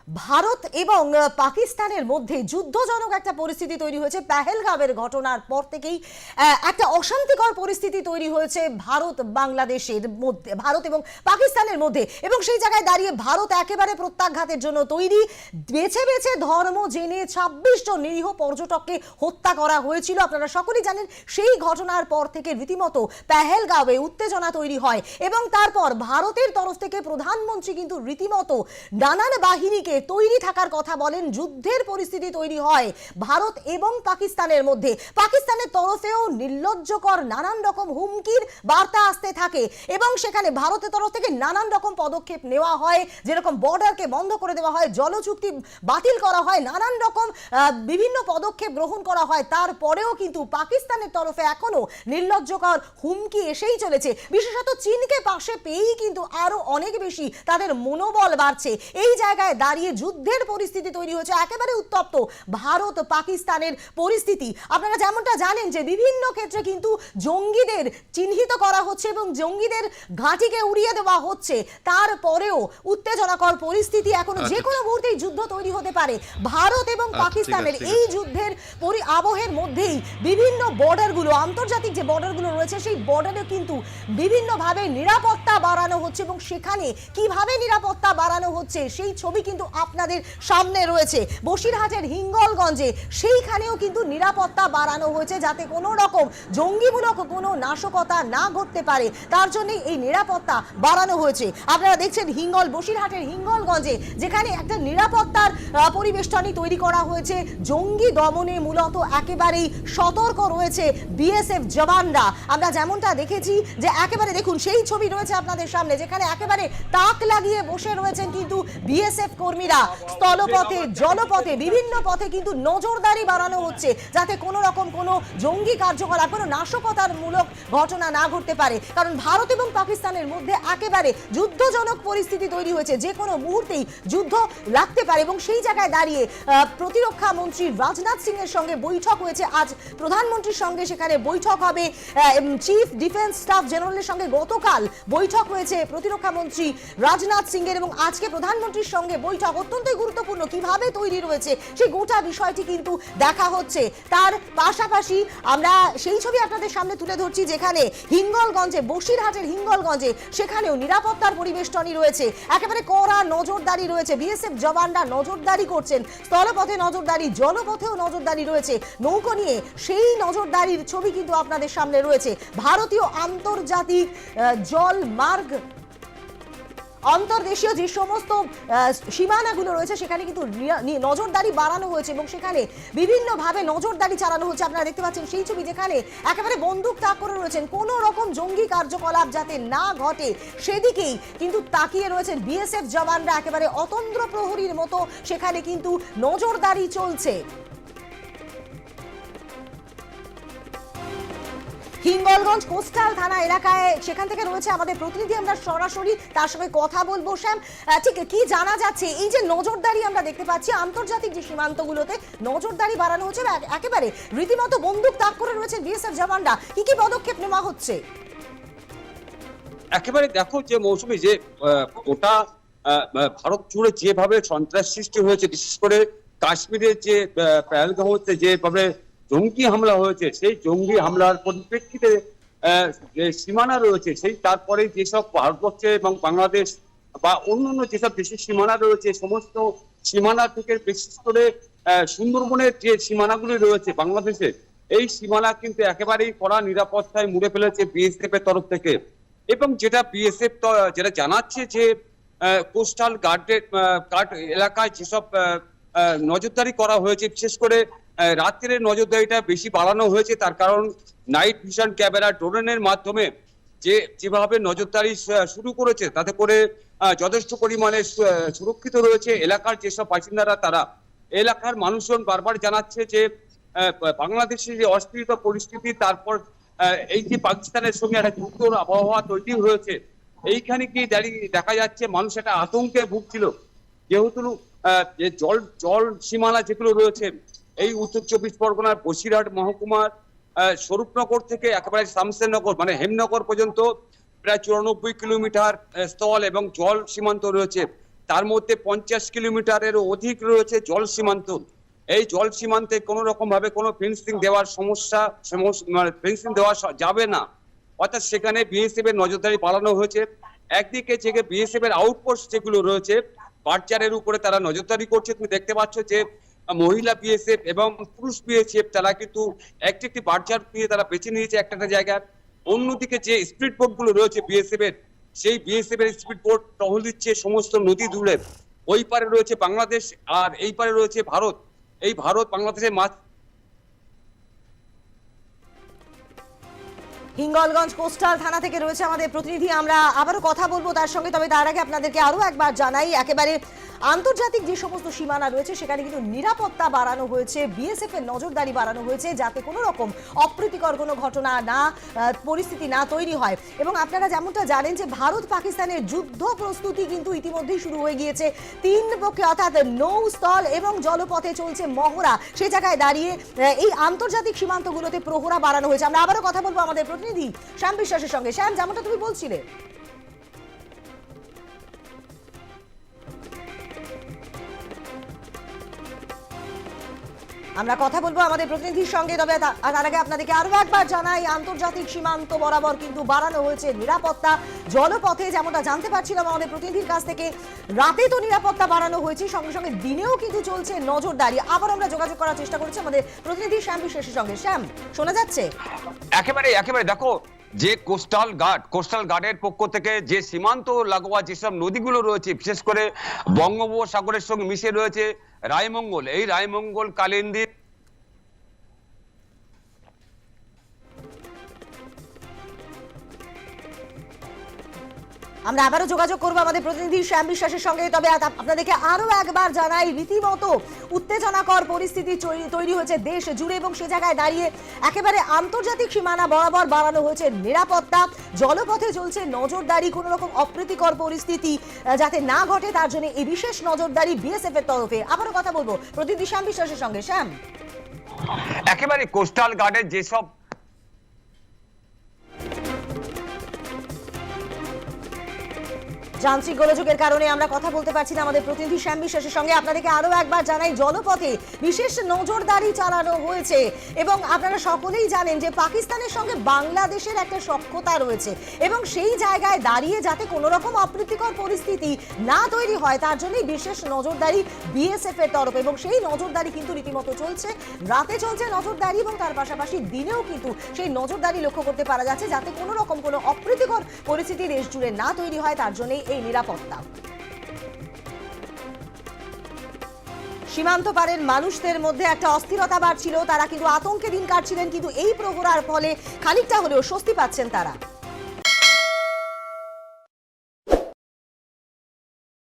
ভারত এবং পাকিস্তানের মধ্যে যুদ্ধজনক একটা পরিস্থিতি তৈরি হয়েছে। পেহেলগাঁওয়ের ঘটনার পর থেকেই একটা অশান্তিকর পরিস্থিতি তৈরি হয়েছে ভারত বাংলাদেশের মধ্যে, ভারত এবং পাকিস্তানের মধ্যে। এবং সেই জায়গায় দাঁড়িয়ে ভারত একেবারে প্রত্যাঘাতের জন্য তৈরি। বেছে বেছে ধর্ম জেনে ২৬ জন নিরীহ পর্যটককে হত্যা করা হয়েছিল। আপনারা সকলেই জানেন সেই ঘটনার পর থেকে রীতিমতো পেহেলগাঁওয়ে উত্তেজনা তৈরি হয় এবং তারপর ভারতের তরফ থেকে প্রধানমন্ত্রী কিন্তু রীতিমতো নানান বাহিনীকে তৈরি থাকার কথা বলেন। যুদ্ধের পরিস্থিতি তৈরি হয় ভারত এবং পাকিস্তানের মধ্যে। পাকিস্তানের তরফেও নির্লজ্জকর নানান রকম হুমকির বার্তা আসতে থাকে এবং সেখানে ভারতের তরফ থেকে নানান রকম পদক্ষেপ নেওয়া হয়, যেরকম বর্ডারকে বন্ধ করে দেওয়া হয়, জলচুক্তি বাতিল করা হয়, নানান রকম বিভিন্ন পদক্ষেপ গ্রহণ করা হয়। তারপরেও কিন্তু পাকিস্তানের তরফে এখনো নির্লজ্জকর হুমকি এসেই চলেছে। বিশেষত চীনকে পাশে পেয়েই কিন্তু আরো অনেক বেশি তাদের মনোবল বাড়ছে। এই জায়গায় দাঁড়িয়ে যুদ্ধের পরিস্থিতি তৈরি হয়েছে, একেবারে উত্তপ্ত ভারত পাকিস্তানের পরিস্থিতি। আপনারা যেমনটা জানেন যে বিভিন্ন ক্ষেত্রে কিন্তু জঙ্গিদের চিহ্নিত করা হচ্ছে এবং জঙ্গিদের ঘাঁটিকে উড়িয়ে দেওয়া হচ্ছে। তারপরেও উত্তেজনাকর পরিস্থিতি, এখনো যে কোনো মুহূর্তেই যুদ্ধ তৈরি হতে পারে। ভারত এবং পাকিস্তানের এই যুদ্ধের আবহের মধ্যেই বিভিন্ন বর্ডারগুলো, আন্তর্জাতিক যে বর্ডারগুলো রয়েছে সেই বর্ডারে কিন্তু বিভিন্নভাবে নিরাপত্তা বাড়ানো হচ্ছে এবং সেখানে কিভাবে নিরাপত্তা বাড়ানো হচ্ছে সেই ছবি কিন্তু আপনাদের সামনে রয়েছে। বসিরহাটের হিঙ্গলগঞ্জে সেইখানেও কিন্তু নিরাপত্তা বাড়ানো হয়েছে যাতে কোনো রকম জঙ্গিমূলক কোনো নাশকতা না ঘটতে পারে, তার জন্যই এই নিরাপত্তা বাড়ানো হয়েছে। আপনারা দেখছেন বসিরহাটের হিঙ্গলগঞ্জে যেখানে একটা নিরাপত্তার পরিবেষ্টনী তৈরি করা হয়েছে। জঙ্গি দমনে মূলত একেবারেই সতর্ক রয়েছে বিএসএফ জওয়ানরা। আমরা যেমনটা দেখেছি যে একেবারে দেখুন সেই ছবি রয়েছে আপনাদের সামনে, যেখানে একেবারে তাক লাগিয়ে বসে রয়েছেন কিন্তু বিএসএফ কর্মীরা। স্থলপথে, জলপথে, বিভিন্ন পথে কিন্তু নজরদারি বাড়ানো হচ্ছে যাতে কোনো রকম কোনো জঙ্গি কার্যকলাপ, কোনো নাশকতার মূলক ঘটনা না ঘটতে পারে। কারণ ভারত এবং পাকিস্তানের মধ্যে একেবারে যুদ্ধজনক পরিস্থিতি তৈরি হয়েছে, যে কোনো মুহূর্তেই যুদ্ধ লাগতে পারে। এবং সেই জায়গায় দাঁড়িয়ে প্রতিরক্ষা মন্ত্রী রাজনাথ সিং এর সঙ্গে বৈঠক হয়েছে আজ। প্রধানমন্ত্রীর সঙ্গে সেখানে বৈঠক হবে। চিফ ডিফেন্স স্টাফ জেনারেলের সঙ্গে গতকাল বৈঠক হয়েছে প্রতিরক্ষা মন্ত্রী রাজনাথ সিং এর, এবং আজকে প্রধানমন্ত্রীর সঙ্গে বৈঠক অত্যন্তই গুরুত্বপূর্ণ। কিভাবে তৈরি রয়েছে সেই গোটা বিষয়টি কিন্তু দেখা হচ্ছে। তার পাশাপাশি আমরা সেই ছবি আপনাদের সামনে তুলে ধরছি যেখানে হিঙ্গলগঞ্জে, বসিরহাটের হিঙ্গলগঞ্জে সেখানেও নিরাপত্তার পরিবেষ্টনী রয়েছে, একেবারে কড়া নজরদারি রয়েছে। বিএসএফ জওয়ানরা নজরদারি করছেন, স্থলপথে নজরদারি, জলপথেও নজরদারি রয়েছে। নৌকো নিয়ে সেই নজরদারির ছবি কিন্তু আপনাদের সামনে রয়েছে। ভারতীয় আন্তর্জাতিক জল মার্গ, অন্তর্দেশীয় যে সমস্ত সীমানাগুলো রয়েছে সেখানে কিন্তু নজরদারি বাড়ানো হয়েছে এবং সেখানে বিভিন্নভাবে নজরদারি চালানো হচ্ছে। আপনারা দেখতে পাচ্ছেন সেই ছবি যেখানে একেবারে বন্দুক তাক করে রয়েছেন, কোনো রকম জঙ্গি কার্যকলাপ যাতে না ঘটে সেদিকেই কিন্তু তাকিয়ে রয়েছেন বিএসএফ জওয়ানরা। একেবারে অতন্দ্র প্রহরীর মতো সেখানে কিন্তু নজরদারি চলছে। হিঙ্গলগঞ্জ কোস্টাল থানা এলাকায় সেখান থেকে রয়েছে আমাদের প্রতিনিধি, আমরা সরাসরি তার সঙ্গে কথা বলবো। শ্যাম, ঠিক কি জানা যাচ্ছে? এই যে নজরদারি আমরা দেখতে পাচ্ছি আন্তর্জাতিক যে সীমান্তগুলোতে নজরদারি বাড়ানো হচ্ছে, একেবারে রীতিমতো বন্দুক তাক করে রয়েছে বিএসএফ জওয়ানরা, কি কি পদক্ষেপ নেওয়া হচ্ছে? একেবারে দেখো যে মৌসুমী, যে গোটা ভারত জুড়ে যেভাবে সন্ত্রাস সৃষ্টি হয়েছে, বিশেষ করে কাশ্মীরের যে পেহেলগাঁওতে যেভাবে জঙ্গি হামলা হয়েছে, সেই জঙ্গি হামলার পরিপ্রেক্ষিতে যে সীমানা রয়েছে সেই তারপরে যেসব ভারতবর্ষে এবং বাংলাদেশ বা অন্যান্য যেসব দেশের সীমানা রয়েছে, সমস্ত সীমানা থেকে বিশেষ করে সুন্দরবনের যে সীমানাগুলি রয়েছে বাংলাদেশের, এই সীমানা কিন্তু একেবারেই কড়া নিরাপত্তায় মুড়ে ফেলেছে বিএসএফ এর তরফ থেকে। এবং যেটা বিএসএফ যেটা জানাচ্ছে যে কোস্টাল গার্ড এলাকায় যেসব নজরদারি করা হয়েছে, বিশেষ করে রাত্রের নজরদারিটা বেশি বাড়ানো হয়েছে। তার কারণ নাইট ভিশন ক্যামেরা, ড্রোনের মাধ্যমে যেভাবে নজরদারি শুরু করেছে তাতে করে যথেষ্ট পরিমাণে সুরক্ষিত রয়েছে এলাকার যেসব বাসিন্দারা। তারা এলাকার মানুষজন বারবার জানাচ্ছে যে বাংলাদেশের যে অস্থিরতা পরিস্থিতি, তারপর এই যে পাকিস্তানের সঙ্গে একটা যুদ্ধর আবহাওয়া তৈরি হয়েছে, এইখানে গিয়ে দাঁড়িয়ে দেখা যাচ্ছে মানুষ একটা আতঙ্কে ভুগছিল। যেহেতু জল সীমানা যেগুলো রয়েছে এই উত্তর 24 পরগনার বসিরহাট মহকুমার স্বরূপনগর থেকে একেবারে শামসেরনগর মানে হেমনগর পর্যন্ত প্রায় 94 কিলোমিটার স্থল এবং জল সীমান্ত রয়েছে। তার মধ্যে 50 কিলোমিটারের অধিক রয়েছে জল সীমান্ত। এই জল সীমান্তে কোনো রকম ভাবে কোনো ফেন্সিং দেওয়ার মানে ফেন্সিং দেওয়া যাবে না, অর্থাৎ সেখানে বিএসএফ এর নজরদারি বাড়ানো হয়েছে। একদিকে যে বিএসএফ এর আউটপোস্ট যেগুলো রয়েছে বার্জারের উপরে তারা নজরদারি করছে। তুমি দেখতে পাচ্ছ যে মহিলা বিএসএফ এবং পুরুষ বিএসএফ তারা কিন্তু একটি একটি বার্জার নিয়ে তারা বেছে নিয়েছে একটা একটা জায়গায়। অন্যদিকে যে স্পিড বোট গুলো রয়েছে বিএসএফ এর, সেই বিএসএফ এর স্পিড বোট টহল দিচ্ছে সমস্ত নদী জুড়ে। ওই পারে রয়েছে বাংলাদেশ আর এই পারে রয়েছে ভারত। এই ভারত বাংলাদেশের মাঝ হিঙ্গলগঞ্জ কোস্টাল থানা থেকে রয়েছে আমাদের প্রতিনিধি, আমরা আবারও কথা বলবো তার সঙ্গে। তবে তার আগে আপনাদেরকে আরো একবার জানাই, একেবারে আন্তর্জাতিক যে সমস্ত সীমানা রয়েছে সেখানে কিন্তু নিরাপত্তা বাড়ানো হয়েছে, বিএসএফ এর নজরদারি বাড়ানো হয়েছে, যাতে কোনো রকম অপ্রীতিকর কোনো ঘটনা না পরিস্থিতি না তৈরি হয়। এবং আপনারা যেমনটা জানেন যে ভারত পাকিস্তানের যুদ্ধ প্রস্তুতি কিন্তু ইতিমধ্যেই শুরু হয়ে গিয়েছে। তিন পক্ষে অর্থাৎ নৌ, স্থল এবং জলপথে চলছে মহড়া। সে জায়গায় দাঁড়িয়ে এই আন্তর্জাতিক সীমান্তগুলোতে প্রহরা বাড়ানো হয়েছে। আমরা আবারও কথা বলবো আমাদের প্রতিনিধি শ্যাম বিশ্বাসের সঙ্গে। শ্যাম, যেমনটা তুমি বলছিলে, আমরা কথা বলবো আমাদের প্রতিনিধির সঙ্গে। তবে তার আগে আপনাদেরকে আরো একবার জানাই, আন্তর্জাতিক সীমান্ত বরাবর কিন্তু বাড়ানো হয়েছে নিরাপত্তা। জলপথে যেমনটা জানতে পারছিলাম আমাদের প্রতিনিধির কাছ থেকে, রাতে তো নিরাপত্তা বাড়ানো হয়েছে, সঙ্গে সঙ্গে দিনেও কিন্তু চলছে নজরদারি। আবার আমরা যোগাযোগ করার চেষ্টা করছি আমাদের প্রতিনিধি শ্যাম বিশ্বাসের সঙ্গে। শ্যাম, শোনা যাচ্ছে? একেবারে দেখো, যে কোস্টাল গার্ডের পক্ষ থেকে যে সীমান্ত লাগোয়া যেসব নদীগুলো রয়েছে, বিশেষ করে বঙ্গোপসাগরের সঙ্গে মিশে রয়েছে রায়মঙ্গল, এই রায়মঙ্গল কালিন্দী আমরা আবারও যোগাযোগ করবো আমাদের প্রতিনিধি শ্যাম বিশ্বাসের সঙ্গে। তবে আপনাদেরকে আরো একবার জানাই, রীতিমতো উত্তেজনাকর পরিস্থিতি তৈরি হয়েছে দেশ জুড়ে, এবং সে জায়গায় দাঁড়িয়ে একেবারে আন্তর্জাতিক সীমানা বরাবর বাড়ানো হয়েছে নিরাপত্তা। জলপথে চলছে নজরদারি, কোনো রকম অপ্রীতিকর পরিস্থিতি যাতে না ঘটে তার জন্য এই বিশেষ নজরদারি বিএসএফ এর তরফে। আবারও কথা বলবো প্রতিনিধি শ্যাম বিশ্বাসের সঙ্গে। শ্যাম, একেবারে কোস্টাল গার্ডের যেসব যান্ত্রিক গোলযোগের কারণে আমরা কথা বলতে পারছি না আমাদের প্রতিনিধি শ্যাম বিশ্বাসের সঙ্গে। আপনাদেরকে আরো একবার জানাই, জলপথে বিশেষ নজরদারি চালানো হয়েছে। এবং আপনারা সকলেই জানেন যে পাকিস্তানের সঙ্গে বাংলাদেশের একটা সখ্যতা রয়েছে, এবং সেই জায়গায় দাঁড়িয়ে যাতে কোনো রকম অপ্রীতিকর পরিস্থিতি না তৈরি হয় তার জন্যই বিশেষ নজরদারি বিএসএফ এর তরফ। এবং সেই নজরদারি কিন্তু রীতিমতো চলছে, রাতে চলছে নজরদারি, এবং তার পাশাপাশি দিনেও কিন্তু সেই নজরদারি লক্ষ্য করতে পারা যাচ্ছে, যাতে কোনো রকম কোনো অপ্রীতিকর পরিস্থিতি দেশ জুড়ে না তৈরি হয় তার জন্যই এই নিরাপত্তা। সীমান্ত পারের মানুষদের মধ্যে একটা অস্থিরতা বাড়ছিল, তারা কিন্তু আতঙ্কে দিন কাটছিলেন, কিন্তু এই প্রহরার ফলে খানিকটা হলেও স্বস্তি পাচ্ছেন তারা।